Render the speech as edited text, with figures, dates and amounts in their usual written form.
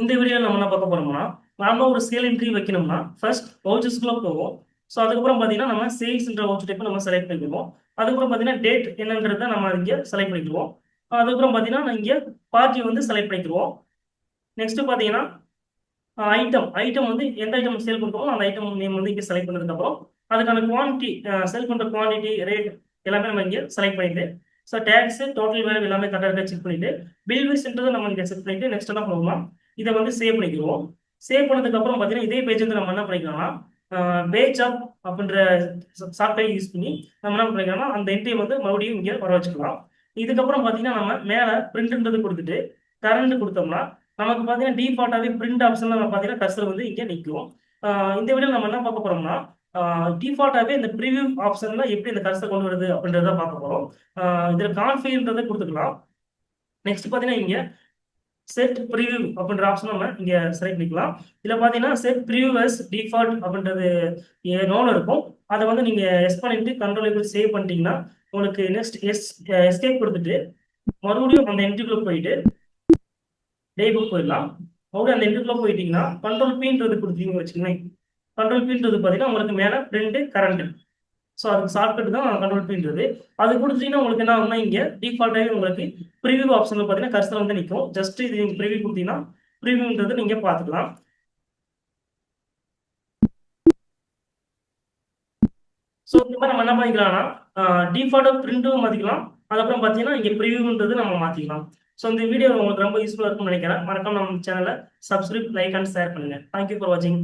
இந்த வீடியோல நம்ம என்ன பார்க்க போறோம்னா, நாம ஒரு சேல் என்ட்ரி வைக்கணும்னா, ஃபர்ஸ்ட் வவுச்சர்ஸ்க்குள்ள போவோம். ஸோ அதுக்கப்புறம் பார்த்தீங்கன்னா, நம்ம சேல்ஸ்ன்ற வவுச்சர் டைப்பை நம்ம செலக்ட் பண்ணிக்குவோம். அதுக்கப்புறம் பார்த்தீங்கன்னா, டேட் என்னன்றத நம்ம இங்க செலக்ட் பண்ணிக்குவோம். அதுக்கப்புறம் பார்த்தீங்கன்னா, நான் இங்க பார்ட்டி வந்து செலக்ட் பண்ணிக்குவோம். நெக்ஸ்ட் பார்த்தீங்கன்னா, ஐட்டம் வந்து எந்த ஐட்டம் சேல் பண்றோமோ அந்த ஐட்டம் நேம் வந்து இங்க செலக்ட் பண்ணதுக்கப்புறம், அதுக்கான குவான்டிட்டி சேல் பண்ற குவான்டிட்டி, ரேட் எல்லாமே நம்ம இங்க செலக்ட் பண்ணிட்டு, ஸோ டேக்ஸ், டோட்டல் வேல்யூ எல்லாமே கரெக்டாக இருக்கா செக் பண்ணிட்டு, பில் வைஸ்ன்றதை நம்ம இங்க செட் பண்ணிட்டு, நெக்ஸ்ட் என்ன பண்ணுவோம்னா, இதை வந்து சேவ் பண்ணிக்குவோம். சேவ் பண்ணதுக்கு அப்புறம் பார்த்தீங்கன்னா, இதே பேஜ் வந்து நம்ம என்ன பண்ணிக்கலாம்னா, பேஜ் அப் அப்படின்ற சாஃப்ட்வேர் யூஸ் பண்ணி நம்ம என்ன பண்ணிக்கலாம்னா, அந்த என்ட்ரியை வந்து மறுபடியும் இங்க வர வச்சுக்கலாம். இதுக்கப்புறம் பார்த்தீங்கன்னா, நம்ம மேல பிரிண்ட்ன்றது கொடுத்துட்டு கரண்ட் கொடுத்தோம்னா, நமக்கு பார்த்தீங்கன்னா டிஃபால்ட்டாகவே பிரிண்ட் ஆப்ஷன்ல நம்ம பார்த்தீங்கன்னா கர்சர் வந்து இங்கே நிற்கும். இந்த வீடியோ நம்ம என்ன பார்க்க போறோம்னா, டிஃபால்ட்டாகவே இந்த ப்ரிவியூ ஆப்ஷன்ல எப்படி இந்த கர்சர் கொண்டு வருது அப்படின்றத பார்க்க போறோம். இதில் கான்ஃபிகர்ன்றதை கொடுத்துக்கலாம். நெக்ஸ்ட் பார்த்தீங்கன்னா இங்க செட் ப்ரிவியூ அப்படின்ற ஆப்ஷன் நம்ம இங்க செலக்ட் பண்ணிக்கலாம். இதுல பாத்தீங்கன்னா செட் ப்ரிவியூ அஸ் டிஃபால்ட் அப்படின்றது நோன் இருக்கும். அதை வந்து நீங்க எஸ் பண்ணிட்டு கண்ட்ரோல் சேவ் பண்ணிட்டீங்கன்னா உங்களுக்கு நெக்ஸ்ட் எஸ்கேப் கொடுத்துட்டு மறுபடியும் அந்த என்ட்ரிக்குள்ள போயிட்டு டே புக் போயிடலாம். மறுபடியும் அந்த என்ட்ரிக்குள்ள போயிட்டீங்கன்னா கண்ட்ரோல் பீன்றது கொடுத்தீங்கன்னு வச்சுக்கோங்க. கண்ட்ரோல் பீன்றது பாத்தீங்கன்னா உங்களுக்கு மேல பிரிண்ட் கரண்ட். ஸோ அதுக்கு ஷார்ட்கட் தான் கண்ட்ரோல் பீன்றது. அது கொடுத்துட்டீங்கன்னா உங்களுக்கு என்ன ஆகும்னா இங்க டிஃபால்ட்டாகவே உங்களுக்கு ப்ரிவியூ ஆப்ஷன்ல பார்த்தீங்கன்னா கர்சர் வந்து நிற்கும். ஜஸ்ட் இது நீங்க ப்ரிவியூ கொடுத்தீங்கன்னா ப்ரிவியூன்றது நீங்க பார்த்துக்கலாம். ஸோ இந்த மாதிரி நம்ம என்ன பண்ணிக்கலாம்னா டிஃபால்ட்டாக பிரிண்ட்டும் மாற்றிக்கலாம். அதுக்கப்புறம் பார்த்தீங்கன்னா இங்கே ப்ரிவியூன்றது நம்ம மாற்றிக்கலாம். ஸோ இந்த வீடியோ உங்களுக்கு ரொம்ப யூஸ்ஃபுல்லாக இருக்கும்னு நினைக்கிறேன். மறக்காம நம்ம சேனலை சப்ஸ்கிரைப், லைக் அண்ட் ஷேர் பண்ணுங்க. தேங்க்யூ ஃபார் வாட்சிங்.